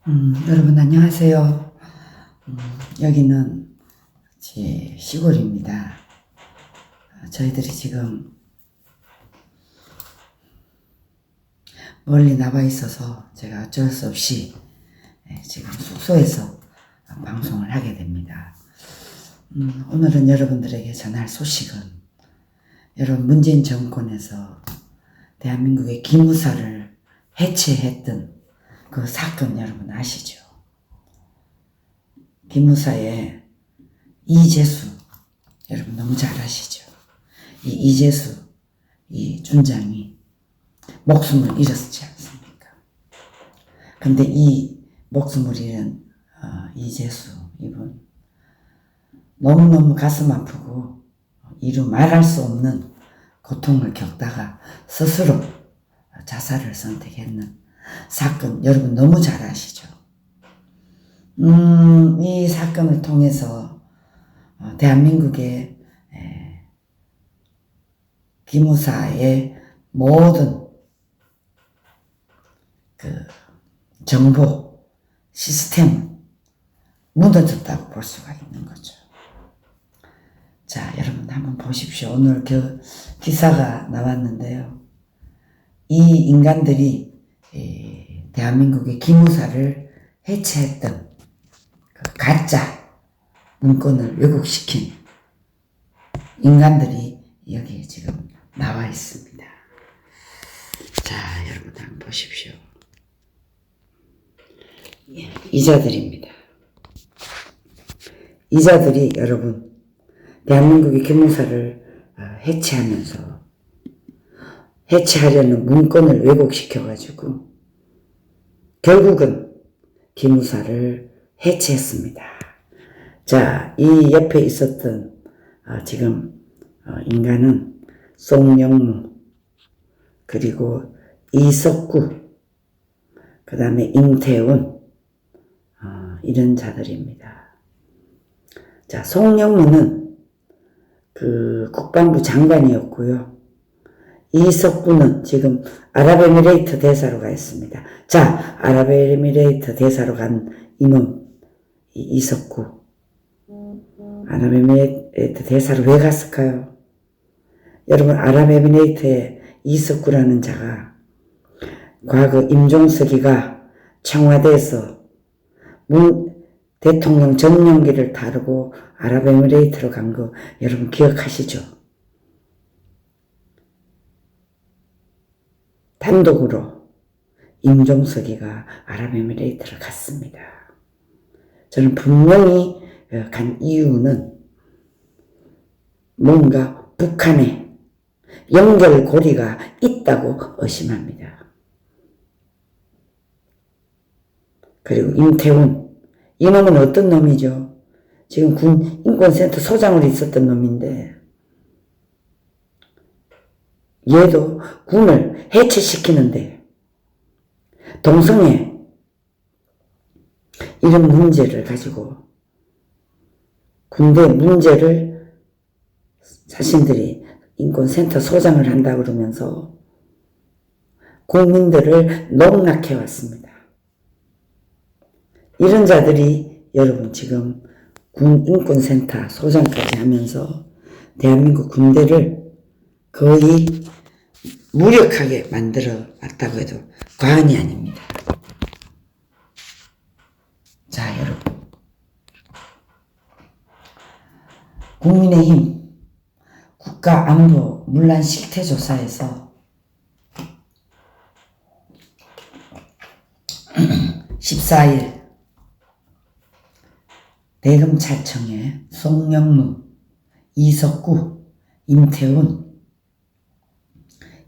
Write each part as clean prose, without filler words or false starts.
여러분 안녕하세요. 여기는 제 시골입니다. 저희들이 지금 멀리 나와 있어서 제가 어쩔 수 없이 지금 숙소에서 방송을 하게 됩니다. 오늘은 여러분들에게 전할 소식은 여러분 문재인 정권에서 대한민국의 기무사를 해체했던 그 사건 여러분 아시죠? 기무사의 이재수 여러분 너무 잘 아시죠? 이 이재수 이 준장이 목숨을 잃었지 않습니까? 근데 이 목숨을 잃은 이재수 이분 너무너무 가슴 아프고 이루 말할 수 없는 고통을 겪다가 스스로 자살을 선택했는 사건 여러분 너무 잘 아시죠? 이 사건을 통해서 대한민국의 기무사의 모든 그 정보 시스템 무너졌다고 볼 수가 있는 거죠. 자, 여러분 한번 보십시오. 오늘 그 기사가 나왔는데요. 이 인간들이 대한민국의 기무사를 해체했던 그 가짜 문건을 왜곡시킨 인간들이 여기에 지금 나와 있습니다. 자, 여러분 한번 보십시오. 이자들입니다. 이자들이 여러분 대한민국의 기무사를 해체하려는 문건을 왜곡시켜가지고 결국은 기무사를 해체했습니다. 자, 이 옆에 있었던 지금 인간은 송영무 그리고 이석구 그 다음에 임태훈 이런 자들입니다. 자, 송영무는 그 국방부 장관이었고요. 이석구는 지금 아랍에미레이트 대사로 가 있습니다. 자, 아랍에미레이트 대사로 간 이놈 이석구 아랍에미레이트 대사로 왜 갔을까요? 여러분 아랍에미레이트의 이석구라는 자가 과거 임종석이가 청와대에서 대통령 전용기를 타고 아랍에미레이트로 간 거 여러분 기억하시죠? 단독으로 임종석이가 아랍에미레이트를 갔습니다. 저는 분명히 간 이유는 뭔가 북한에 연결고리가 있다고 의심합니다. 그리고 임태훈 이놈은 어떤 놈이죠? 지금 군 인권센터 소장으로 있었던 놈인데 얘도 군을 해체시키는데 동성애 이런 문제를 가지고 군대 문제를 자신들이 인권센터 소장을 한다 그러면서 국민들을 농락해 왔습니다. 이런 자들이 여러분 지금 군 인권센터 소장까지 하면서 대한민국 군대를 거의 무력하게 만들어 왔다고 해도 과언이 아닙니다. 자, 여러분. 국민의힘 국가안보 문란 실태조사에서 14일 대검찰청에 송영무, 이석구, 임태훈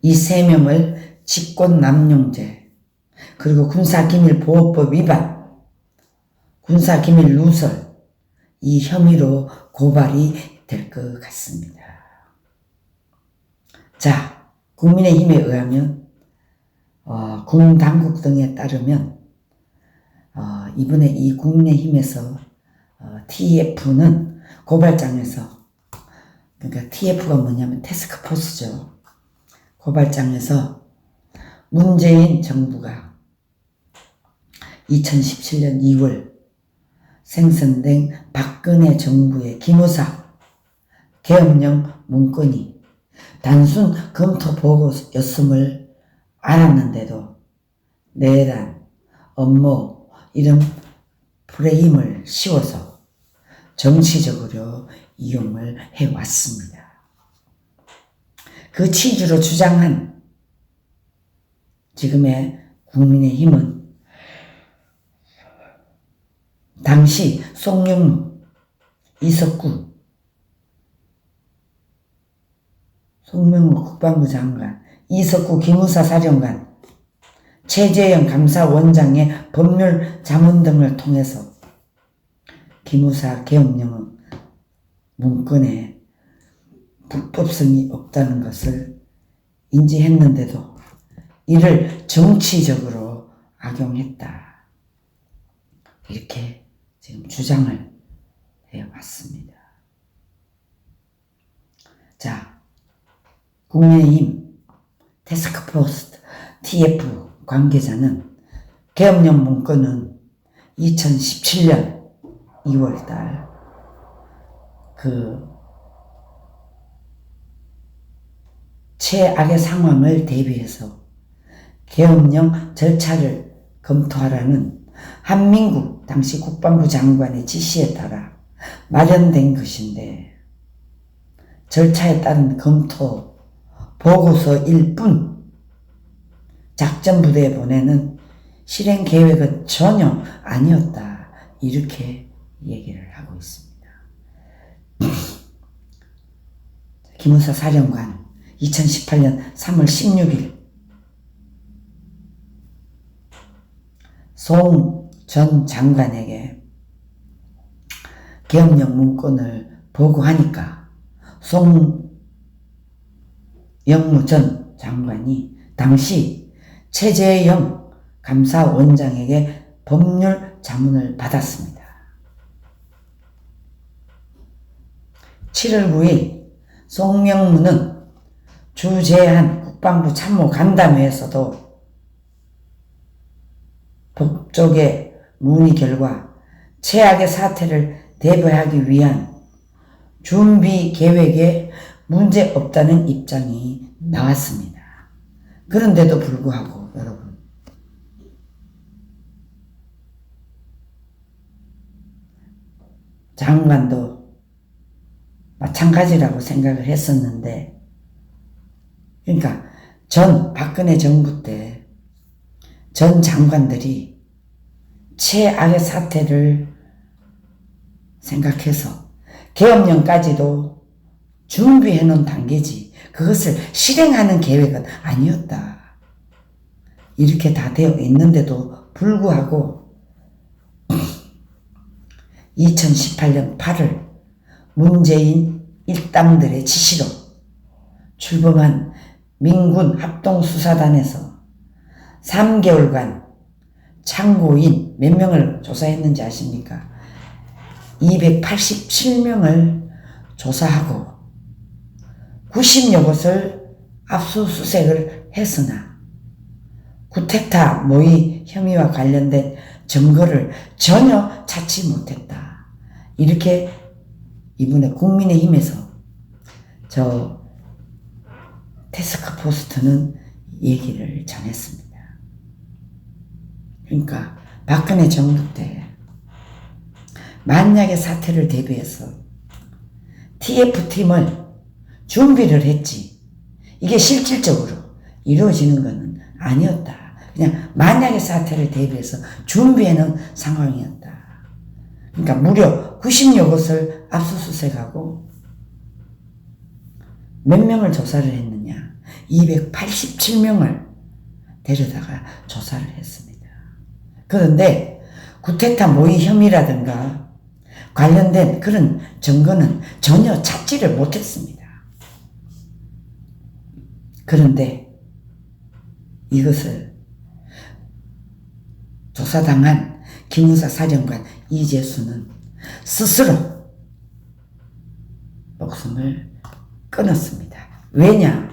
이 3명을 직권남용죄 그리고 군사기밀보호법 위반, 군사기밀 누설 이 혐의로 고발이 될 것 같습니다. 자, 국민의힘에 의하면 군 당국 등에 따르면 이번에 이 국민의힘에서 TF는 고발장에서 그러니까 TF가 뭐냐면 태스크포스죠. 고발장에서 문재인 정부가 2017년 2월 생성된 박근혜 정부의 기무사 계엄령 문건이 단순 검토 보고였음을 알았는데도 내란, 업무 이런 프레임을 씌워서 정치적으로 이용을 해왔습니다. 그 취지로 주장한 지금의 국민의힘은 당시 송영무, 이석구, 송명무 국방부 장관, 이석구 기무사 사령관, 최재형 감사원장의 법률 자문 등을 통해서 기무사 계엄령 문건에 불법성이 없다는 것을 인지했는데도 이를 정치적으로 악용했다. 이렇게 지금 주장을 해왔습니다. 자, 국민의힘 태스크포스 TF 관계자는 계엄령 문건은 2017년 2월달 최악의 상황을 대비해서 계엄령 절차를 검토하라는 한민국 당시 국방부 장관의 지시에 따라 마련된 것인데 절차에 따른 검토 보고서일 뿐 작전부대에 보내는 실행 계획은 전혀 아니었다. 이렇게 얘기를 하고 있습니다. 기무사 사령관 2018년 3월 16일 송 전 장관에게 계엄령 문건을 보고하니까 송영무 전 장관이 당시 최재형 감사원장에게 법률 자문을 받았습니다. 7월 9일 송영무는 주재한 국방부 참모 간담회에서도 북쪽의 문의 결과 최악의 사태를 대비하기 위한 준비 계획에 문제 없다는 입장이 나왔습니다. 그런데도 불구하고 여러분 장관도 마찬가지라고 생각을 했었는데 그러니까 전 박근혜 정부 때 전 장관들이 최악의 사태를 생각해서 계엄령까지도 준비해 놓은 단계지 그것을 실행하는 계획은 아니었다. 이렇게 다 되어 있는데도 불구하고 2018년 8월 문재인 일당들의 지시로 출범한 민군 합동수사단에서 3개월간 참고인 몇 명을 조사했는지 아십니까? 287명을 조사하고 90여 곳을 압수수색을 했으나 쿠데타 모의 혐의와 관련된 증거를 전혀 찾지 못했다. 이렇게 이번에 국민의힘에서 저 태스크포스트는 얘기를 전했습니다. 그러니까 박근혜 정부 때 만약의 사태를 대비해서 TF팀을 준비를 했지 이게 실질적으로 이루어지는 것은 아니었다. 그냥 만약의 사태를 대비해서 준비해놓은 상황이었다. 그러니까 무려 90여 곳을 압수수색하고 몇 명을 조사를 했느냐 287명을 데려다가 조사를 했습니다. 그런데 쿠데타 모의 혐의라든가 관련된 그런 증거는 전혀 찾지를 못했습니다. 그런데 이것을 조사당한 기무사 사령관 이재수는 스스로 목숨을 끊었습니다. 왜냐?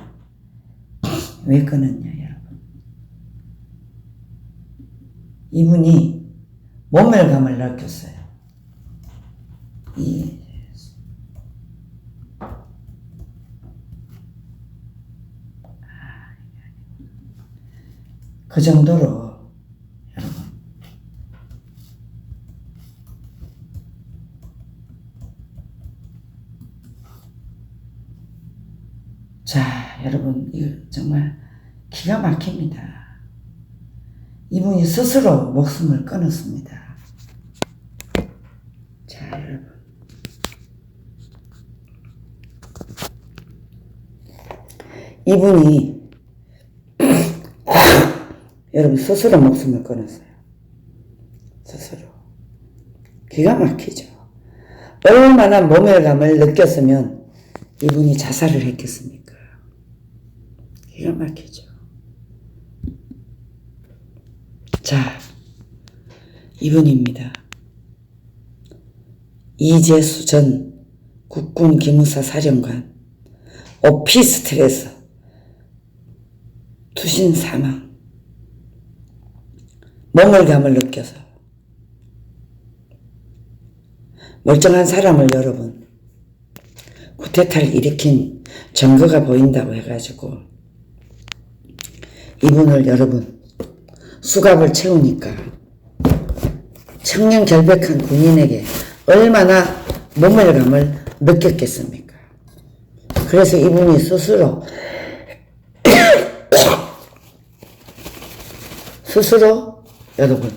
왜 끊었냐 여러분? 이분이 모멸감을 느꼈어요. 그 정도로 여러분 자 여러분 이거 정말 기가 막힙니다. 이분이 스스로 목숨을 끊었습니다. 자 여러분 이분이 여러분 스스로 목숨을 끊었어요. 스스로. 기가 막히죠. 얼마나 모멸감을 느꼈으면 이분이 자살을 했겠습니까? 기가 막히죠. 자, 이분입니다. 이재수 전 국군 기무사 사령관 오피스텔에서 투신 사망. 모멸감을 느껴서 멀쩡한 사람을 여러분 쿠데타를 일으킨 증거가 보인다고 해가지고 이분을 여러분 수갑을 채우니까 청렴결백한 군인에게 얼마나 모멸감을 느꼈겠습니까? 그래서 이분이 스스로 여러분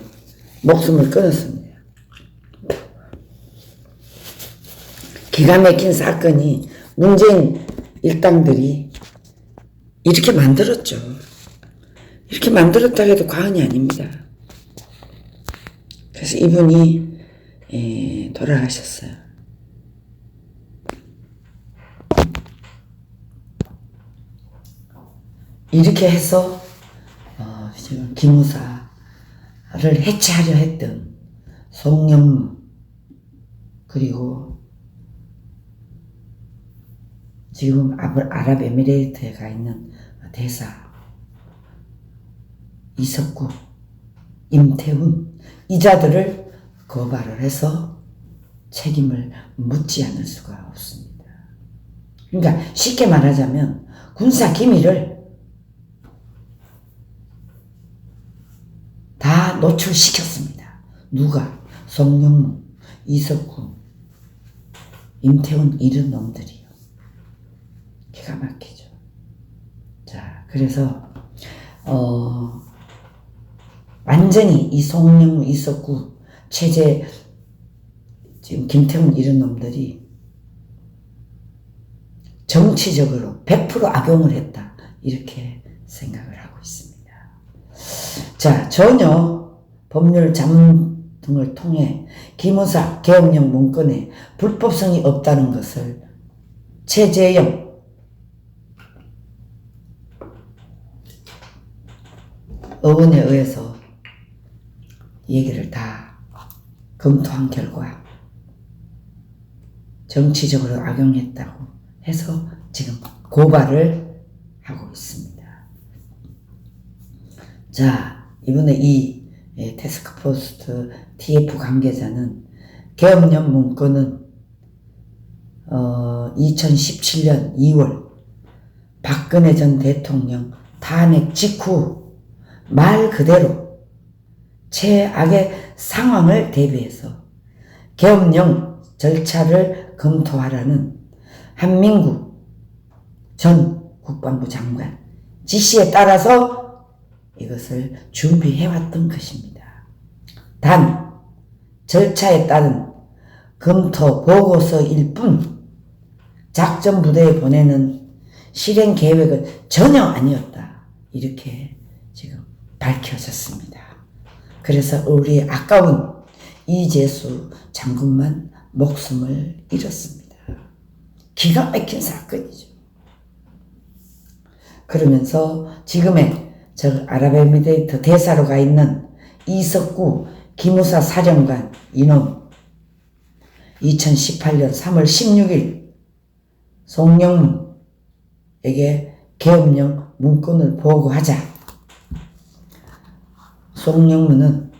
목숨을 끊었습니다. 기가 막힌 사건이 문재인 일당들이 이렇게 만들었죠. 이렇게 만들었다고 해도 과언이 아닙니다. 그래서 이분이 돌아가셨어요. 이렇게 해서 지금 기무사를 해체하려 했던 송영무 그리고 지금 아랍에미레이트에 가 있는 대사 이석구, 임태훈 이 자들을 고발을 해서 책임을 묻지 않을 수가 없습니다. 그러니까 쉽게 말하자면 군사 기밀을 다 노출시켰습니다. 누가? 송영무, 이석구, 임태훈 이런 놈들이요. 기가 막히죠. 자, 그래서 완전히 이 송영무, 이석구, 최재, 지금 김태훈 이런 놈들이 정치적으로 100% 악용을 했다. 이렇게 생각을 하고 있습니다. 자, 전혀 법률 자문 등을 통해 기무사 계엄령 문건에 불법성이 없다는 것을 최재형 의원에 의해서 얘기를 다 검토한 결과 정치적으로 악용했다고 해서 지금 고발을 하고 있습니다. 자, 이번에 이 태스크포스 TF 관계자는 계엄령 문건은 2017년 2월 박근혜 전 대통령 탄핵 직후 말 그대로 최악의 상황을 대비해서 계엄령 절차를 검토하라는 한민구 전 국방부 장관 지시에 따라서 이것을 준비해왔던 것입니다. 단 절차에 따른 검토 보고서일 뿐 작전부대에 보내는 실행 계획은 전혀 아니었다. 이렇게 지금 밝혀졌습니다. 그래서 우리 아까운 이재수 장군만 목숨을 잃었습니다. 기가 막힌 사건이죠. 그러면서 지금의 저 아랍에미레이트 대사로 가 있는 이석구 기무사 사령관 이놈 2018년 3월 16일 송영무에게 계엄령 문건을 보고하자 송영무는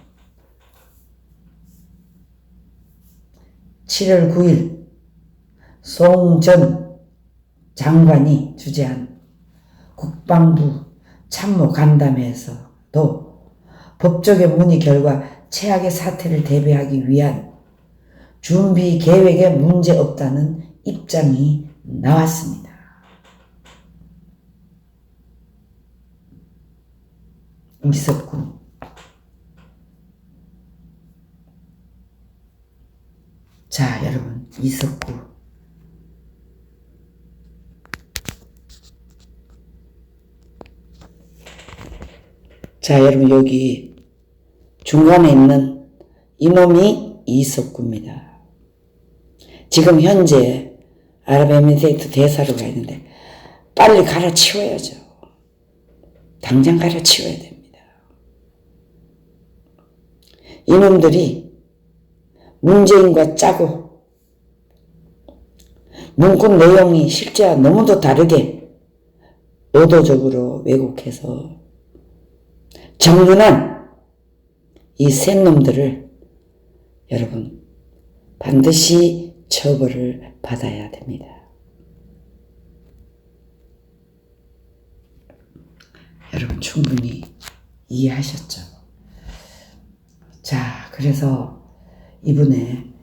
7월 9일 송 전 장관이 주재한 국방부 참모 간담회에서도 법조계 문의 결과 최악의 사태를 대비하기 위한 준비 계획에 문제 없다는 입장이 나왔습니다. 이석구. 자, 여러분, 이석구. 자, 여러분, 여기 중간에 있는 이놈이 이석구입니다. 지금 현재 아랍에미레이트 대사로 가 있는데 빨리 갈아치워야죠. 당장 갈아치워야 됩니다. 이놈들이 문재인과 짜고 문구 내용이 실제와 너무도 다르게 의도적으로 왜곡해서 정문한 이 센 놈들을 여러분 반드시 처벌을 받아야 됩니다. 여러분 충분히 이해하셨죠? 자, 그래서 이번에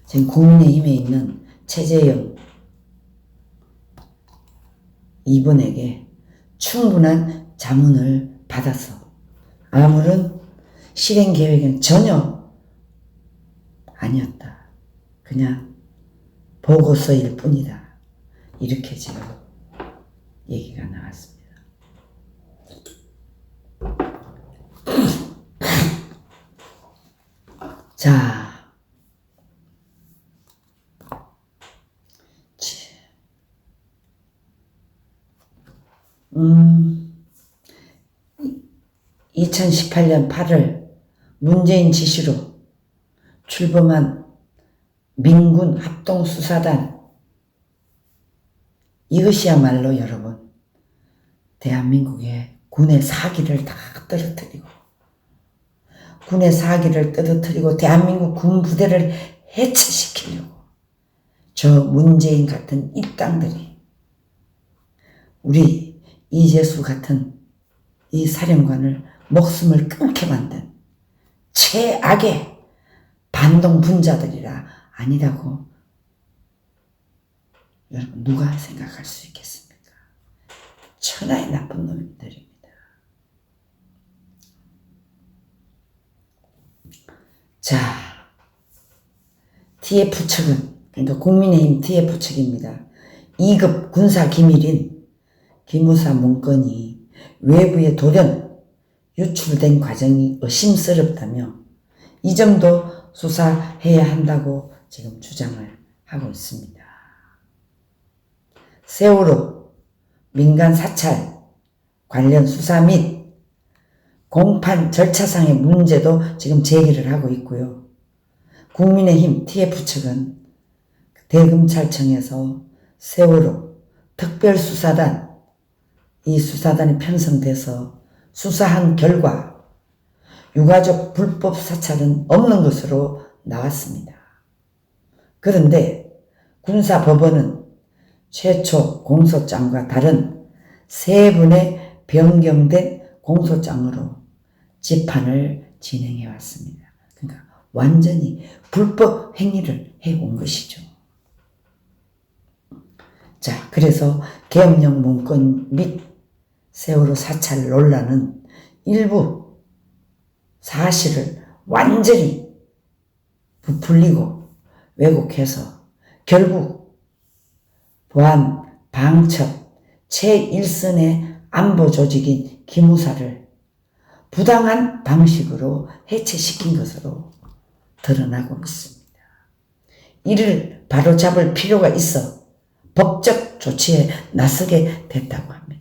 지금 국민의힘에 있는 최재형 이분에게 충분한 자문을 받아서 아무런 실행 계획은 전혀 아니었다. 그냥 보고서일 뿐이다. 이렇게 지금 얘기가 나왔습니다. 자, 2018년 8월 문재인 지시로 출범한 민군 합동수사단, 이것이야말로 여러분 대한민국의 군의 사기를 다 떨어뜨리고 대한민국 군 부대를 해체시키려고 저 문재인 같은 이 땅들이 우리 이재수 같은 이 사령관을 목숨을 끊게 만든 최악의 반동 분자들이라 아니라고 여러분 누가 생각할 수 있겠습니까? 천하의 나쁜 놈들입니다. 자, TF 측은 그러니까 국민의힘 TF 측입니다. 2급 군사기밀인 기무사 문건이 외부에 돌연 유출된 과정이 의심스럽다며 이 점도 수사해야 한다고 지금 주장을 하고 있습니다. 세월호 민간 사찰 관련 수사 및 공판 절차상의 문제도 지금 제기를 하고 있고요. 국민의힘 TF 측은 대검찰청에서 세월호 특별수사단, 이 수사단이 편성돼서 수사한 결과 유가족 불법 사찰은 없는 것으로 나왔습니다. 그런데 군사법원은 최초 공소장과 다른 3분의 변경된 공소장으로 재판을 진행해 왔습니다. 그러니까 완전히 불법 행위를 해온 것이죠. 자, 그래서 계엄령 문건 및 세월호 사찰 논란은 일부 사실을 완전히 부풀리고 왜곡해서 결국 보안 방첩 최일선의 안보 조직인 기무사를 부당한 방식으로 해체시킨 것으로 드러나고 있습니다. 이를 바로잡을 필요가 있어 법적 조치에 나서게 됐다고 합니다.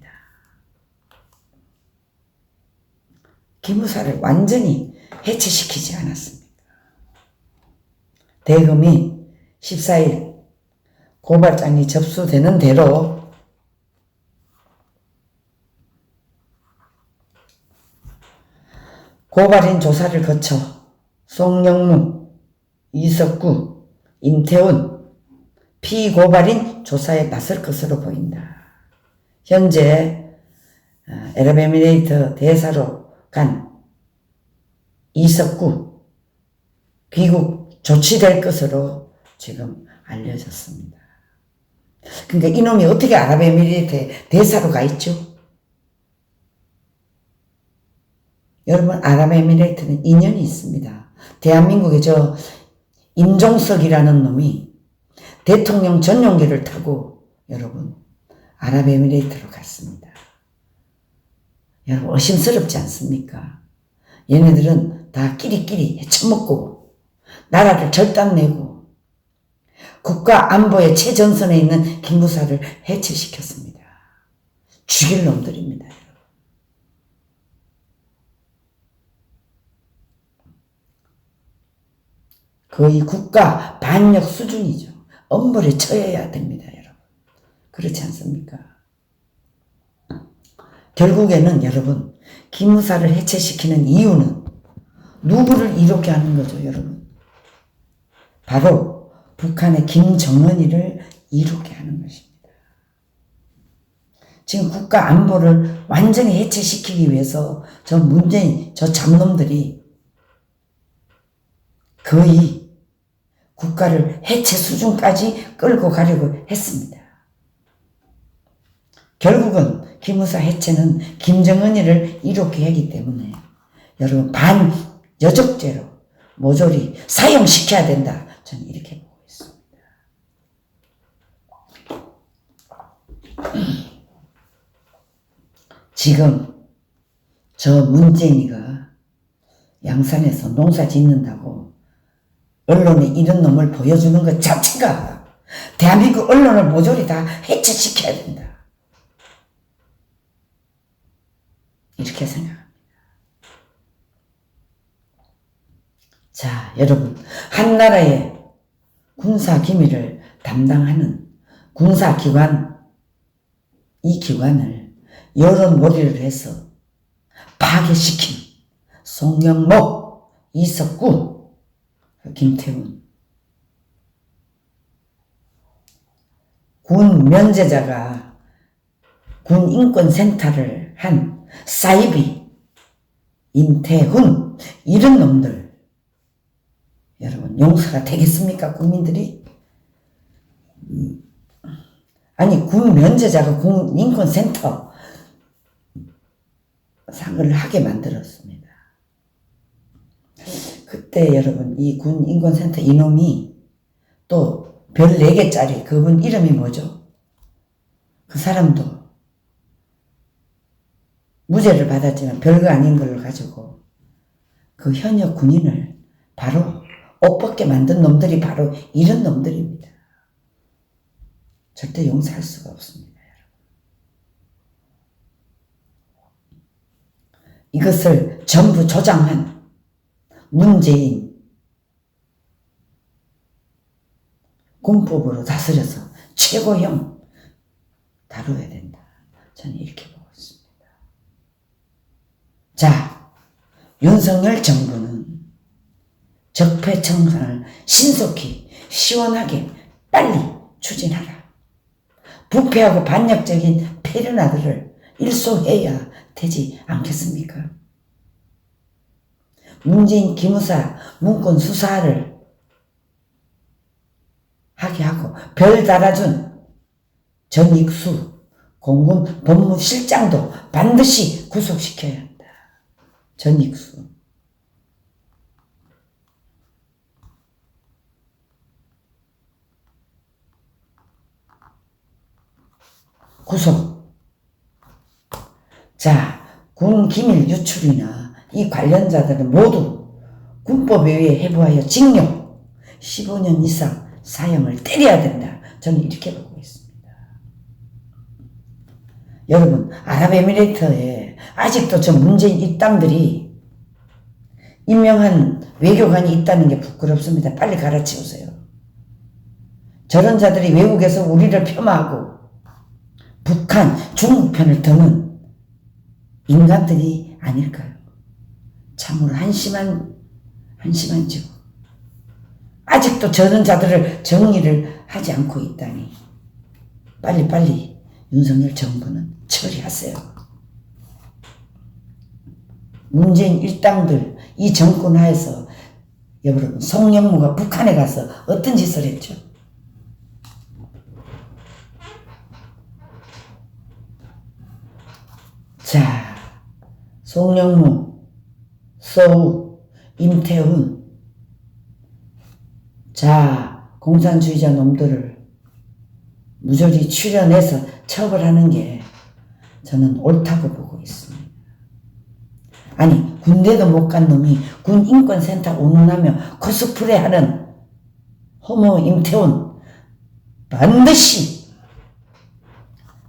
기무사를 완전히 해체시키지 않았습니까? 대검이 14일 고발장이 접수되는 대로 고발인 조사를 거쳐 송영무 이석구, 임태훈 피고발인 조사에 나설 것으로 보인다. 현재 아랍에미레이트 대사로 간 이석구 귀국 조치될 것으로 지금 알려졌습니다. 그러니까 이놈이 어떻게 아랍에미레이트에 대사로 가 있죠? 여러분, 아랍에미레이트는 인연이 있습니다. 대한민국에 저 임종석이라는 놈이 대통령 전용기를 타고 여러분 아랍에미레이트로 갔습니다. 여러분, 의심스럽지 않습니까? 얘네들은 다 끼리끼리 헤쳐먹고 나라를 절단내고 국가 안보의 최전선에 있는 김무사를 해체시켰습니다. 죽일 놈들입니다. 여러분. 거의 국가 반역 수준이죠. 엄벌에 처해야 됩니다. 여러분. 그렇지 않습니까? 결국에는 여러분, 김무사를 해체시키는 이유는 누구를 이롭게 하는 거죠, 여러분? 바로 북한의 김정은이를 이롭게 하는 것입니다. 지금 국가 안보를 완전히 해체시키기 위해서 저 문재인, 저 잡놈들이 거의 국가를 해체 수준까지 끌고 가려고 했습니다. 결국은 김무사 해체는 김정은이를 이롭게 하기 때문에 여러분 반여적죄로 모조리 사형시켜야 된다. 저는 이렇게 보고 있습니다. 지금 저 문재인이가 양산에서 농사 짓는다고 언론에 이런 놈을 보여주는 것 자체가 대한민국 언론을 모조리 다 해체시켜야 된다. 이렇게 생각합니다. 자, 여러분, 한 나라의 군사 기밀을 담당하는 군사기관, 이 기관을 여론몰이를 해서 파괴시킨 송영목, 이석구, 김태훈. 군 면제자가 군 인권센터를 한 사이비, 임태훈, 이런 놈들 여러분 용서가 되겠습니까? 국민들이? 아니, 군 면제자가 군 인권센터 상을 하게 만들었습니다. 그때 여러분 이 군 인권센터 이놈이 또 별 4개짜리 그분 이름이 뭐죠? 그 사람도 무죄를 받았지만 별거 아닌 걸 가지고 그 현역 군인을 바로 옷 벗게 만든 놈들이 바로 이런 놈들입니다. 절대 용서할 수가 없습니다. 이것을 전부 조장한 문재인 군법으로 다스려서 최고형 다뤄야 된다. 저는 이렇게 보고 있습니다. 자, 윤석열 정부는 적폐청산을 신속히 시원하게 빨리 추진하라. 부패하고 반역적인 페르나들을 일소해야 되지 않겠습니까? 문재인 기무사 문건 수사를 하게 하고 별 달아준 전익수 공군 법무실장도 반드시 구속시켜야 한다. 전익수. 구속. 자, 군 기밀 유출이나 이 관련자들은 모두 군법에 의해 해부하여 징역 15년 이상 사형을 때려야 된다. 저는 이렇게 보고 있습니다. 여러분, 아랍에미레이트에 아직도 저 문재인 입당들이 임명한 외교관이 있다는 게 부끄럽습니다. 빨리 갈아치우세요. 저런 자들이 외국에서 우리를 폄하하고 북한, 중국 편을 드는 인간들이 아닐까요? 참으로 한심한 짓. 아직도 저런 자들을 정리를 하지 않고 있다니. 빨리빨리 윤석열 정부는 처리하세요. 문재인 일당들 이 정권 하에서 여러분 송영무가 북한에 가서 어떤 짓을 했죠? 자, 송영무, 서우, 임태훈, 자, 공산주의자 놈들을 무조리 출연해서 처벌하는 게 저는 옳다고 보고 있습니다. 아니, 군대도 못 간 놈이 군 인권센터 운운하며 코스프레 하는 호모 임태훈 반드시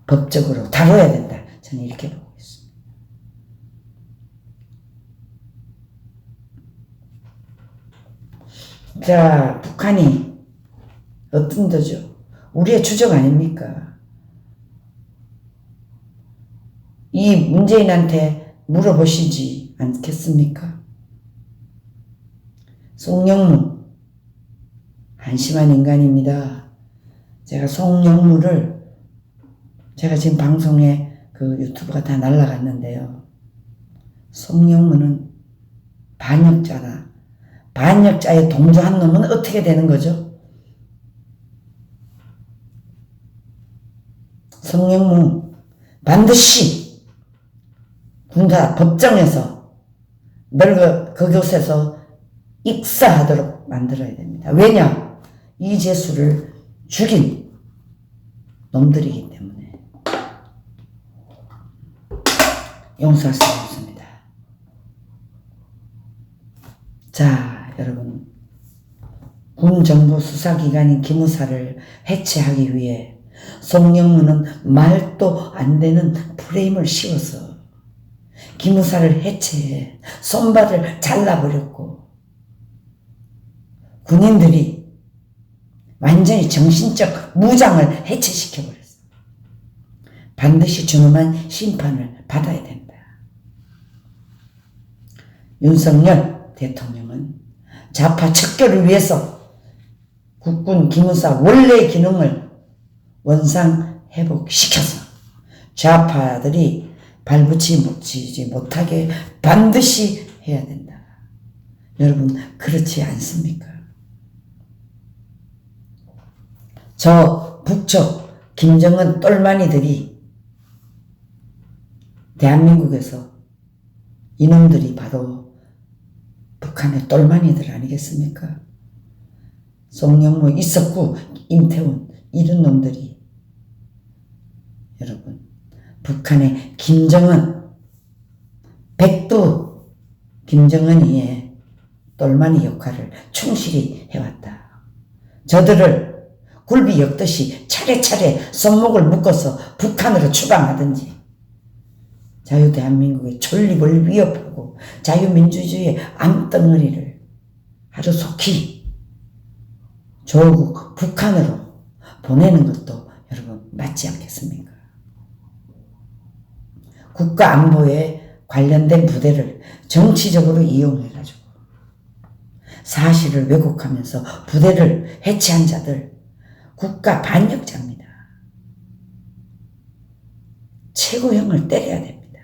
법적으로 다뤄야 된다. 저는 이렇게 보고 있습니다. 자, 북한이 어떤 데죠? 우리의 추적 아닙니까? 이 문재인한테 물어보시지 않겠습니까? 송영무 한심한 인간입니다. 제가 송영무를 제가 지금 방송에 그 유튜브가 다 날라갔는데요. 송영무는 반역자에 동조한 놈은 어떻게 되는 거죠? 송영무 반드시 군사 법정에서 널 그곳에서 익사하도록 만들어야 됩니다. 왜냐? 이재수를 죽인 놈들이기 때문에 용서할 수 없습니다. 자, 여러분, 군정부 수사기관인 기무사를 해체하기 위해 송영무는 말도 안 되는 프레임을 씌워서 기무사를 해체해 손발을 잘라버렸고 군인들이 완전히 정신적 무장을 해체시켜버렸어요. 반드시 준엄한 심판을 받아야 된다. 윤석열 대통령은 좌파 척결을 위해서 국군 기무사 원래의 기능을 원상 회복시켜서 좌파들이 발붙이지 못하게 반드시 해야 된다. 여러분, 그렇지 않습니까? 저 북쪽 김정은 똘마니들이 대한민국에서 이놈들이 바로 북한의 똘마니들 아니겠습니까? 송영무, 이석구, 임태훈 이런 놈들이 여러분 북한의 김정은, 백두 김정은이의 똘마니 역할을 충실히 해왔다. 저들을 굴비 엮듯이 차례차례 손목을 묶어서 북한으로 추방하든지 자유대한민국의 존립을 위협하고 자유민주주의의 암덩어리를 하루속히 조국 북한으로 보내는 것도 여러분 맞지 않겠습니까? 국가안보에 관련된 부대를 정치적으로 이용해가지고 사실을 왜곡하면서 부대를 해체한 자들 국가 반역자입니다. 최고형을 때려야 됩니다.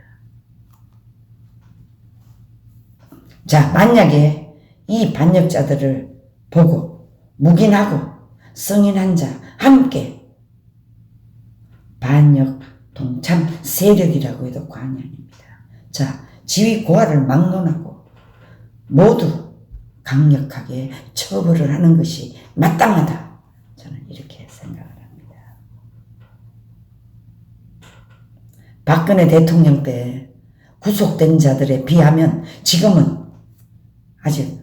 자, 만약에 이 반역자들을 보고 묵인하고 승인한 자 함께 반역 동참 세력이라고 해도 과언이 아닙니다. 자, 지위 고하를 막론하고 모두 강력하게 처벌을 하는 것이 마땅하다. 저는 이렇게 생각을 합니다. 박근혜 대통령 때 구속된 자들에 비하면 지금은 아직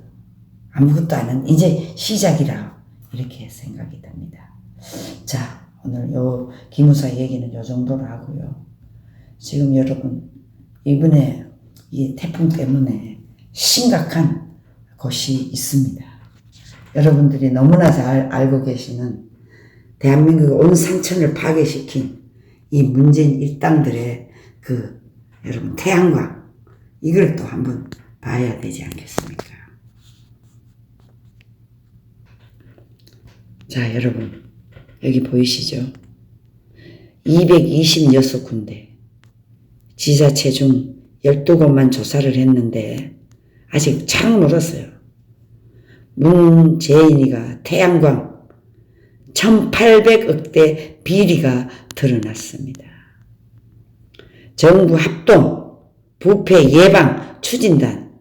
아무것도 아닌 이제 시작이라 이렇게 생각이 됩니다. 자, 오늘 요 기무사 얘기는 요 정도로 하고요. 지금 여러분 이번에 이 태풍 때문에 심각한 곳이 있습니다. 여러분들이 너무나 잘 알고 계시는 대한민국의 온 산천을 파괴시킨 이 문재인 일당들의 그 여러분 태양광 이걸 또 한번 봐야 되지 않겠습니까? 자, 여러분, 여기 보이시죠? 226군데 지자체 중 12곳만 조사를 했는데 아직 참 멀었어요. 문재인이가 태양광 1800억대 비리가 드러났습니다. 정부 합동 부패 예방 추진단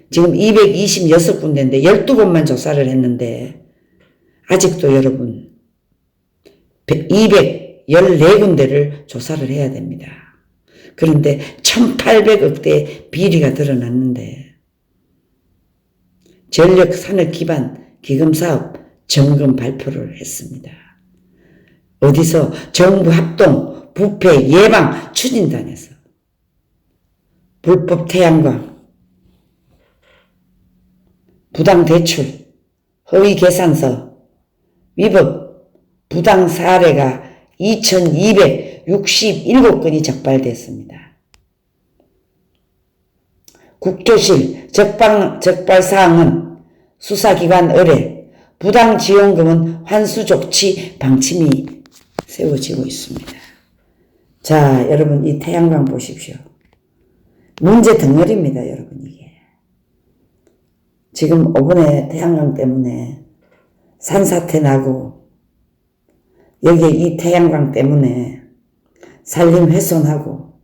지금 226군데인데 12곳만 조사를 했는데 아직도 여러분 214군데를 조사를 해야 됩니다. 그런데 1800억대 비리가 드러났는데 전력산업기반 기금사업 점검 발표를 했습니다. 어디서? 정부 합동 부패 예방 추진단에서 불법 태양광, 부당 대출, 허위 계산서, 위법, 부당 사례가 2267건이 적발됐습니다. 국조실 적발사항은 수사기관 의뢰, 부당 지원금은 환수 조치 방침이 세워지고 있습니다. 자, 여러분 이 태양광 보십시오. 문제 덩어리입니다, 여러분 이게. 지금 이번에 태양광 때문에 산사태 나고 여기에 이 태양광 때문에 산림 훼손하고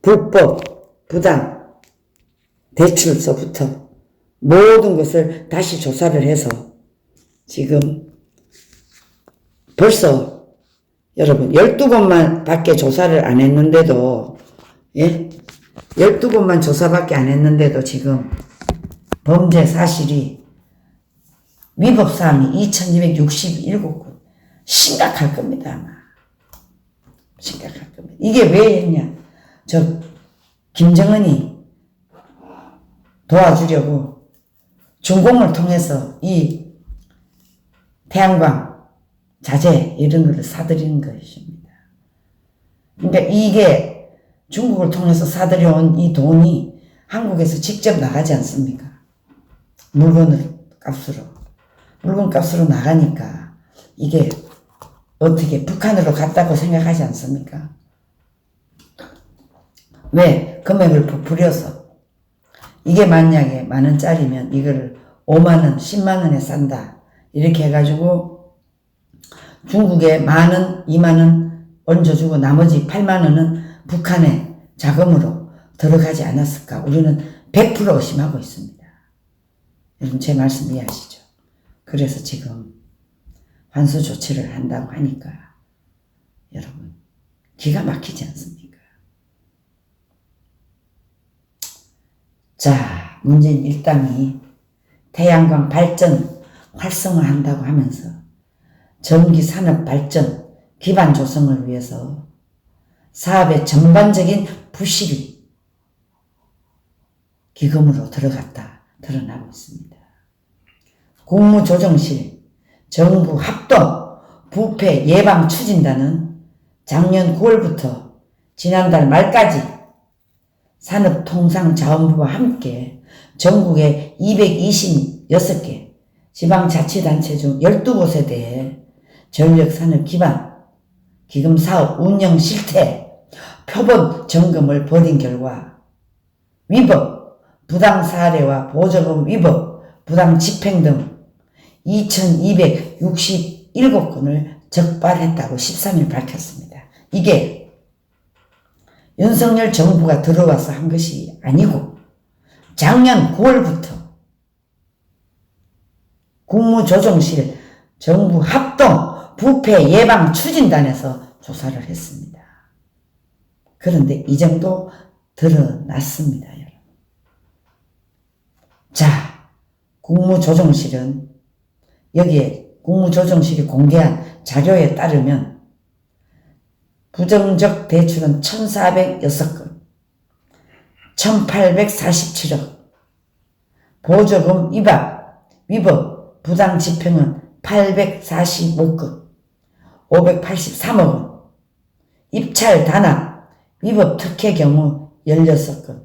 불법, 부당, 대출서부터 모든 것을 다시 조사를 해서 지금 벌써 여러분 12곳만 밖에 조사를 안 했는데도 12곳만 조사밖에 안 했는데도 지금 범죄 사실이 위법사항이 2267곳 심각할 겁니다. 아마 심각할 겁니다. 이게 왜 했냐? 저 김정은이 도와주려고 중공을 통해서 이 태양광 자재 이런 거를 사들이는 것입니다. 그러니까 이게 중국을 통해서 사들여온 이 돈이 한국에서 직접 나가지 않습니까? 물건 값으로 나가니까 이게 어떻게 북한으로 갔다고 생각하지 않습니까? 왜? 금액을 부풀려서 이게 만약에 10,000원짜리면 이거를 50,000원, 100,000원에 산다. 이렇게 해가지고 중국에 10,000원, 20,000원 얹어주고 나머지 80,000원은 북한의 자금으로 들어가지 않았을까? 우리는 100% 의심하고 있습니다. 여러분 제 말씀 이해하시죠? 그래서 지금 환수 조치를 한다고 하니까 여러분 기가 막히지 않습니까? 자, 문재인 일당이 태양광 발전 활성화한다고 하면서 전기 산업 발전 기반 조성을 위해서 사업의 전반적인 부실이 기금으로 드러나고 있습니다. 국무조정실 정부 합동 부패 예방 추진단은 작년 9월부터 지난달 말까지 산업통상자원부와 함께 전국의 226개 지방자치단체 중 12곳에 대해 전력산업 기반 기금사업 운영 실태 표본 점검을 벌인 결과 위법, 부당 사례와 보조금 위법, 부당 집행 등 2267건을 적발했다고 13일 밝혔습니다. 이게 윤석열 정부가 들어와서 한 것이 아니고 작년 9월부터 국무조정실 정부 합동 부패 예방 추진단에서 조사를 했습니다. 그런데 이 정도 드러났습니다, 여러분. 자, 국무조정실은 여기에 국무조정실이 공개한 자료에 따르면 부정적 대출은 1,406건, 1,847억, 보조금 위법, 부당 집행은 845건, 583억 원, 입찰 단합, 위법 특혜 경우 16건,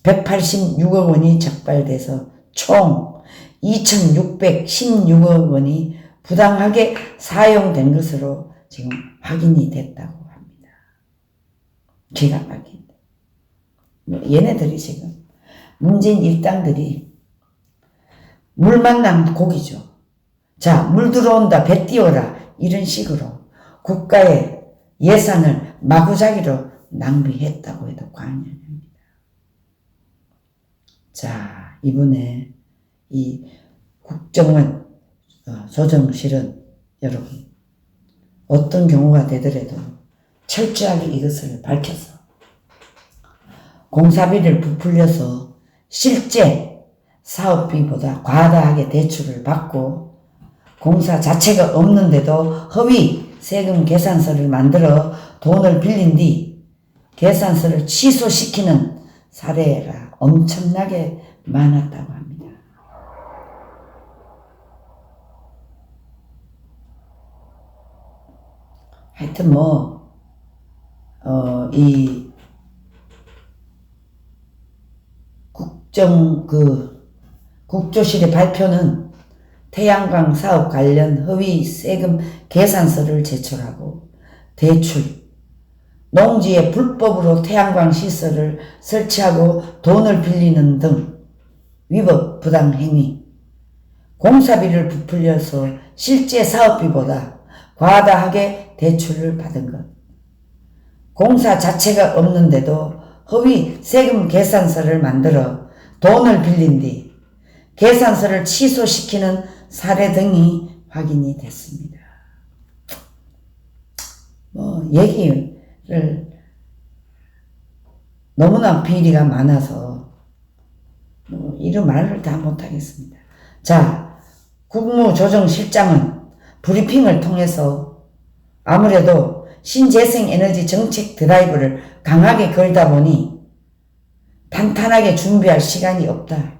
186억 원이 적발돼서 총 2,616억 원이 부당하게 사용된 것으로 지금 확인이 됐다고 합니다. 기가 막힌다. 얘네들이 지금 문재인 일당들이 물 만난 고기죠. 자, 물 들어온다, 배 띄워라, 이런 식으로 국가의 예산을 마구자기로 낭비했다고 해도 과언이 아닙니다. 자, 이번에 이 국정원 조정실은 여러분 어떤 경우가 되더라도 철저하게 이것을 밝혀서 공사비를 부풀려서 실제 사업비보다 과다하게 대출을 받고 공사 자체가 없는데도 허위 세금 계산서를 만들어 돈을 빌린 뒤 계산서를 취소시키는 사례가 엄청나게 많았다고 합니다. 하여튼 이 국조실의 발표는 태양광 사업 관련 허위 세금 계산서를 제출하고 대출, 농지에 불법으로 태양광 시설을 설치하고 돈을 빌리는 등 위법 부당 행위, 공사비를 부풀려서 실제 사업비보다 과다하게 대출을 받은 것, 공사 자체가 없는데도 허위 세금 계산서를 만들어 돈을 빌린 뒤 계산서를 취소시키는 사례 등이 확인이 됐습니다. 얘기를 너무나 비리가 많아서 이런 말을 다 못하겠습니다. 자, 국무조정실장은 브리핑을 통해서 아무래도 신재생에너지 정책 드라이브를 강하게 걸다 보니 탄탄하게 준비할 시간이 없다.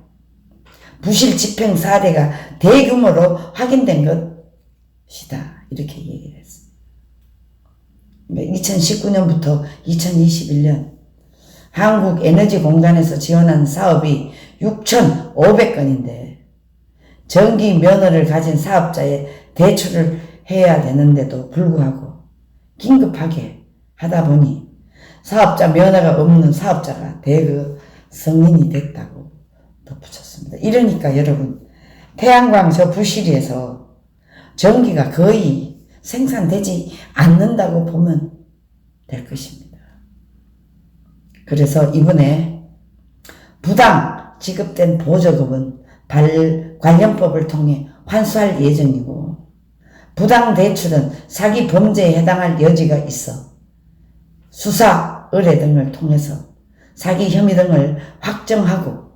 부실 집행 사례가 대규모로 확인된 것이다. 이렇게 얘기를 했습니다. 2019년부터 2021년 한국에너지공단에서 지원한 사업이 6,500건인데 전기 면허를 가진 사업자에 대출을 해야 되는데도 불구하고 긴급하게 하다 보니 사업자 면허가 없는 사업자가 대거 승인이 됐다고 덧붙였습니다. 이러니까 여러분 태양광 저 부실에서 전기가 거의 생산되지 않는다고 보면 될 것입니다. 그래서 이번에 부당 지급된 보조금은 관련법을 통해 환수할 예정이고 부당 대출은 사기 범죄에 해당할 여지가 있어 수사 의뢰 등을 통해서 사기 혐의 등을 확정하고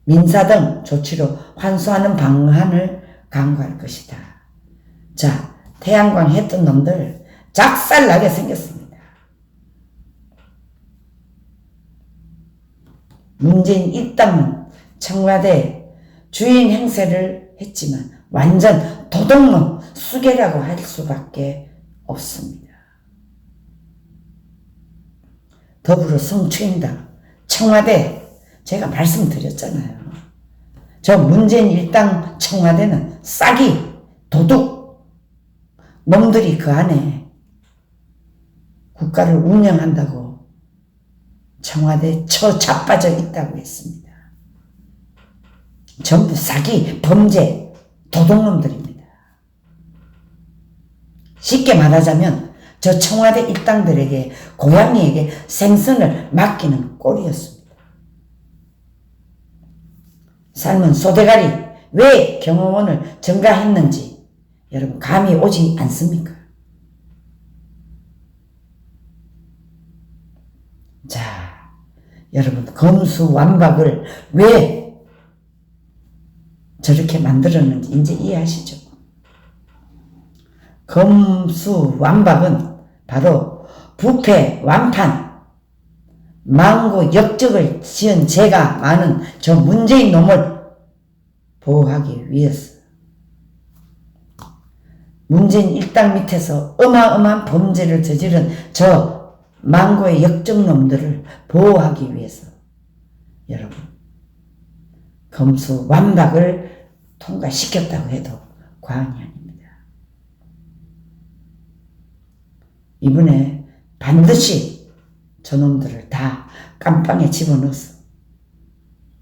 민사 등 조치로 환수하는 방안을 강구할 것이다. 자, 태양광 했던 놈들 작살나게 생겼습니다. 문재인 일당은 청와대 주인 행세를 했지만 완전 도둑놈 수괴라고 할 수밖에 없습니다. 더불어 성추행당 청와대 제가 말씀드렸잖아요. 저 문재인 일당 청와대는 싹이 도둑 놈들이 그 안에 국가를 운영한다고 청와대에 처자빠져 있다고 했습니다. 전부 사기, 범죄, 도둑놈들입니다. 쉽게 말하자면 저 청와대 일당들에게 고양이에게 생선을 맡기는 꼴이었습니다. 삶은 소대가리 왜 경호원을 증가했는지 여러분 감이 오지 않습니까? 자, 여러분 검수완박을 왜 저렇게 만들었는지 이제 이해하시죠? 검수완박은 바로 부패, 완판, 망고 역적을 지은 죄가 많은 저 문재인 놈을 보호하기 위해서 문재인 일당 밑에서 어마어마한 범죄를 저지른 저 망고의 역적놈들을 보호하기 위해서 여러분 검수완박을 통과시켰다고 해도 과언이 아닙니다. 이번에 반드시 저놈들을 다 깜빵에 집어넣어서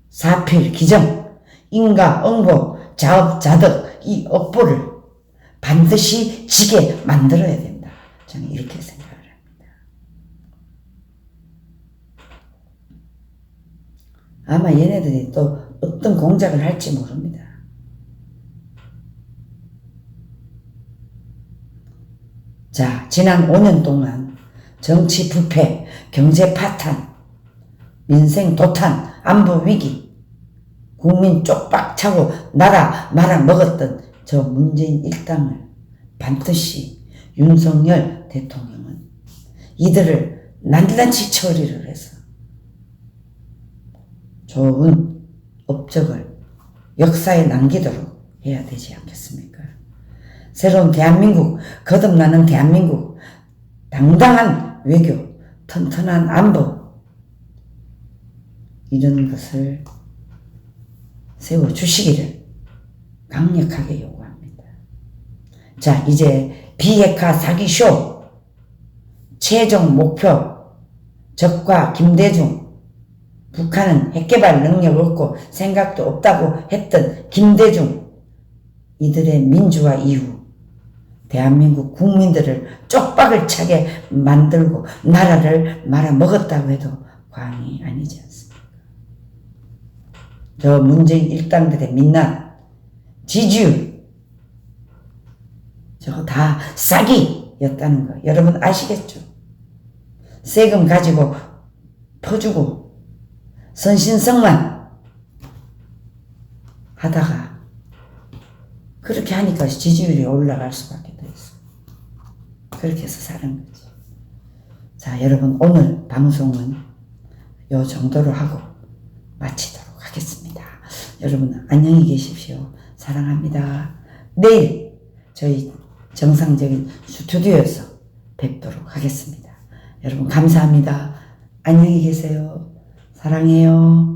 사필, 기정, 인가, 응보, 자업, 자득 이 업보를 반드시 지게 만들어야 된다. 저는 이렇게 생각을 합니다. 아마 얘네들이 또 어떤 공작을 할지 모릅니다. 자, 지난 5년 동안 정치 부패, 경제 파탄, 민생 도탄, 안보 위기, 국민 쪽박 차고 나라 말아먹었던 저 문재인 일당을 반드시 윤석열 대통령은 이들을 낱낱이 처리를 해서 좋은 업적을 역사에 남기도록 해야 되지 않겠습니까? 새로운 대한민국, 거듭나는 대한민국, 당당한 외교, 튼튼한 안보 이런 것을 세워주시기를 강력하게 요구합니다. 자, 이제 비핵화 사기쇼 최종 목표 적과 김대중, 북한은 핵개발 능력 없고 생각도 없다고 했던 김대중, 이들의 민주화 이후 대한민국 국민들을 쪽박을 차게 만들고 나라를 말아먹었다고 해도 과언이 아니지 않습니까? 저 문재인 일당들의 민낯, 지지율 저거 다 싸기였다는 거 여러분 아시겠죠? 세금 가지고 퍼주고 선신성만 하다가 그렇게 하니까 지지율이 올라갈 수밖에 더 있어. 그렇게 해서 사는 거지. 자, 여러분 오늘 방송은 요 정도로 하고 마치도록 하겠습니다. 여러분 안녕히 계십시오. 사랑합니다. 내일 저희 정상적인 스튜디오에서 뵙도록 하겠습니다. 여러분 감사합니다. 안녕히 계세요. 사랑해요.